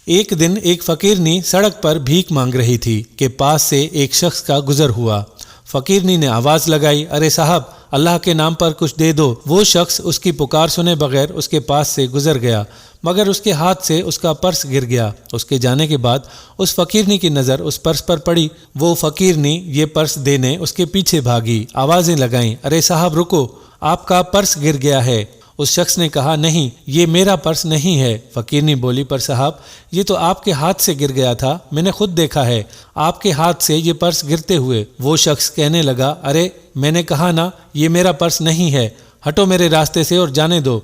ایک دن ایک فقیرنی سڑک پر بھیک مانگ رہی تھی کہ پاس سے ایک شخص کا گزر ہوا۔ فقیرنی نے آواز لگائی، ارے صاحب، اللہ کے نام پر کچھ دے دو۔ وہ شخص اس کی پکار سنے بغیر اس کے پاس سے گزر گیا، مگر اس کے ہاتھ سے اس کا پرس گر گیا۔ اس کے جانے کے بعد اس فقیرنی کی نظر اس پرس پر پڑی۔ وہ فقیرنی یہ پرس دینے اس کے پیچھے بھاگی، آوازیں لگائیں، ارے صاحب رکو، آپ کا پرس گر گیا ہے۔ اس شخص نے کہا، نہیں، یہ میرا پرس نہیں ہے۔ فقیرنی بولی، پر صاحب، یہ تو آپ کے ہاتھ سے گر گیا تھا، میں نے خود دیکھا ہے آپ کے ہاتھ سے یہ پرس گرتے ہوئے۔ وہ شخص کہنے لگا، ارے میں نے کہا نا یہ میرا پرس نہیں ہے، ہٹو میرے راستے سے اور جانے دو۔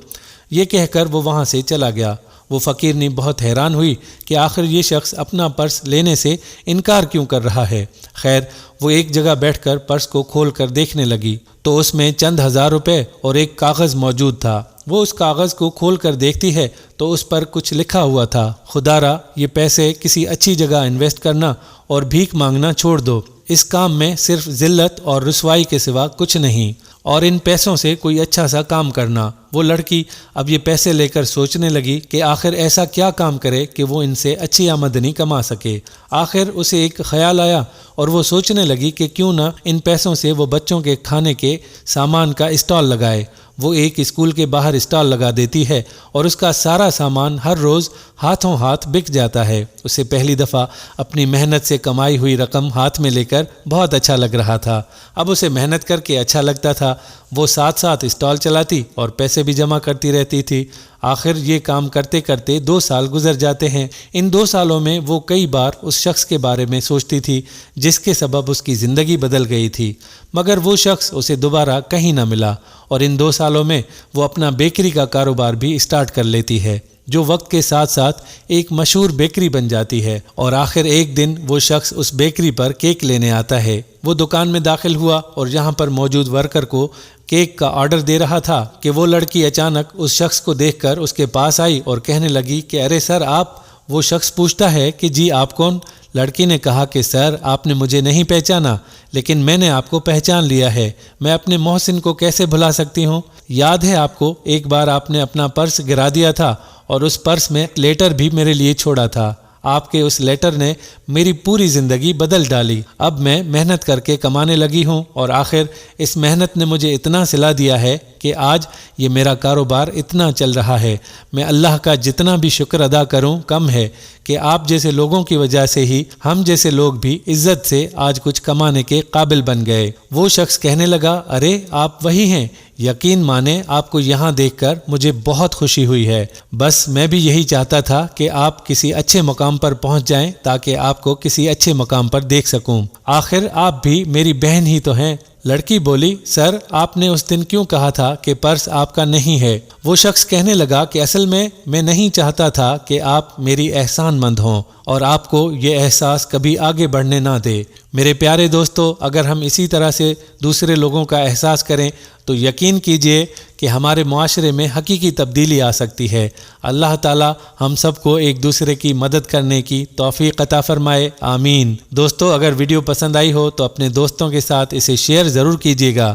یہ کہہ کر وہ وہاں سے چلا گیا۔ وہ فقیرنی بہت حیران ہوئی کہ آخر یہ شخص اپنا پرس لینے سے انکار کیوں کر رہا ہے۔ خیر، وہ ایک جگہ بیٹھ کر پرس کو کھول کر دیکھنے لگی تو اس میں چند ہزار روپے اور ایک کاغذ موجود تھا۔ وہ اس کاغذ کو کھول کر دیکھتی ہے تو اس پر کچھ لکھا ہوا تھا، خدارا یہ پیسے کسی اچھی جگہ انویسٹ کرنا اور بھیک مانگنا چھوڑ دو، اس کام میں صرف ذلت اور رسوائی کے سوا کچھ نہیں، اور ان پیسوں سے کوئی اچھا سا کام کرنا۔ وہ لڑکی اب یہ پیسے لے کر سوچنے لگی کہ آخر ایسا کیا کام کرے کہ وہ ان سے اچھی آمدنی کما سکے۔ آخر اسے ایک خیال آیا اور وہ سوچنے لگی کہ کیوں نہ ان پیسوں سے وہ بچوں کے کھانے کے سامان کا اسٹال لگائے۔ وہ ایک اسکول کے باہر اسٹال لگا دیتی ہے اور اس کا سارا سامان ہر روز ہاتھوں ہاتھ بک جاتا ہے۔ اسے پہلی دفعہ اپنی محنت سے کمائی ہوئی رقم ہاتھ میں لے کر بہت اچھا لگ رہا تھا۔ اب اسے محنت کر کے اچھا لگتا تھا۔ وہ ساتھ ساتھ اسٹال چلاتی اور پیسے بھی جمع کرتی رہتی تھی۔ آخر یہ کام کرتے کرتے 2 سال گزر جاتے ہیں۔ ان 2 سالوں میں وہ کئی بار اس شخص کے بارے میں سوچتی تھی جس کے سبب اس کی زندگی بدل گئی تھی، مگر وہ شخص اسے دوبارہ کہیں نہ ملا، اور ان 2 سالوں میں وہ اپنا بیکری کا کاروبار بھی اسٹارٹ کر لیتی ہے، جو وقت کے ساتھ ساتھ ایک مشہور بیکری بن جاتی ہے۔ اور آخر ایک دن وہ شخص اس بیکری پر کیک لینے آتا ہے۔ وہ دکان میں داخل ہوا اور یہاں پر موجود ورکر کو کیک کا آرڈر دے رہا تھا کہ وہ لڑکی اچانک اس شخص کو دیکھ کر اس کے پاس آئی اور کہنے لگی کہ ارے سر آپ۔ وہ شخص پوچھتا ہے کہ جی آپ کون؟ لڑکی نے کہا کہ سر آپ نے مجھے نہیں پہچانا، لیکن میں نے آپ کو پہچان لیا ہے، میں اپنے محسن کو کیسے بھلا سکتی ہوں؟ یاد ہے آپ کو ایک بار آپ نے اپنا پرس گرا دیا تھا اور اس پرس میں لیٹر بھی میرے لیے چھوڑا تھا، آپ کے اس لیٹر نے میری پوری زندگی بدل ڈالی۔ اب میں محنت کر کے کمانے لگی ہوں اور آخر اس محنت نے مجھے اتنا صلا دیا ہے کہ آج یہ میرا کاروبار اتنا چل رہا ہے۔ میں اللہ کا جتنا بھی شکر ادا کروں کم ہے کہ آپ جیسے لوگوں کی وجہ سے ہی ہم جیسے لوگ بھی عزت سے آج کچھ کمانے کے قابل بن گئے۔ وہ شخص کہنے لگا، ارے آپ وہی ہیں، یقین مانے آپ کو یہاں دیکھ کر مجھے بہت خوشی ہوئی ہے، بس میں بھی یہی چاہتا تھا کہ آپ کسی اچھے مقام پر پہنچ جائیں تاکہ آپ کو کسی اچھے مقام پر دیکھ سکوں، آخر آپ بھی میری بہن ہی تو ہیں۔ لڑکی بولی، سر آپ نے اس دن کیوں کہا تھا کہ پرس آپ کا نہیں ہے؟ وہ شخص کہنے لگا کہ اصل میں نہیں چاہتا تھا کہ آپ میری احسان مند ہوں اور آپ کو یہ احساس کبھی آگے بڑھنے نہ دے۔ میرے پیارے دوستو، اگر ہم اسی طرح سے دوسرے لوگوں کا احساس کریں تو یقین کیجئے کہ ہمارے معاشرے میں حقیقی تبدیلی آ سکتی ہے۔ اللہ تعالی ہم سب کو ایک دوسرے کی مدد کرنے کی توفیق عطا فرمائے، آمین۔ دوستو، اگر ویڈیو پسند آئی ہو تو اپنے دوستوں کے ساتھ اسے شیئر ضرور کیجیے گا۔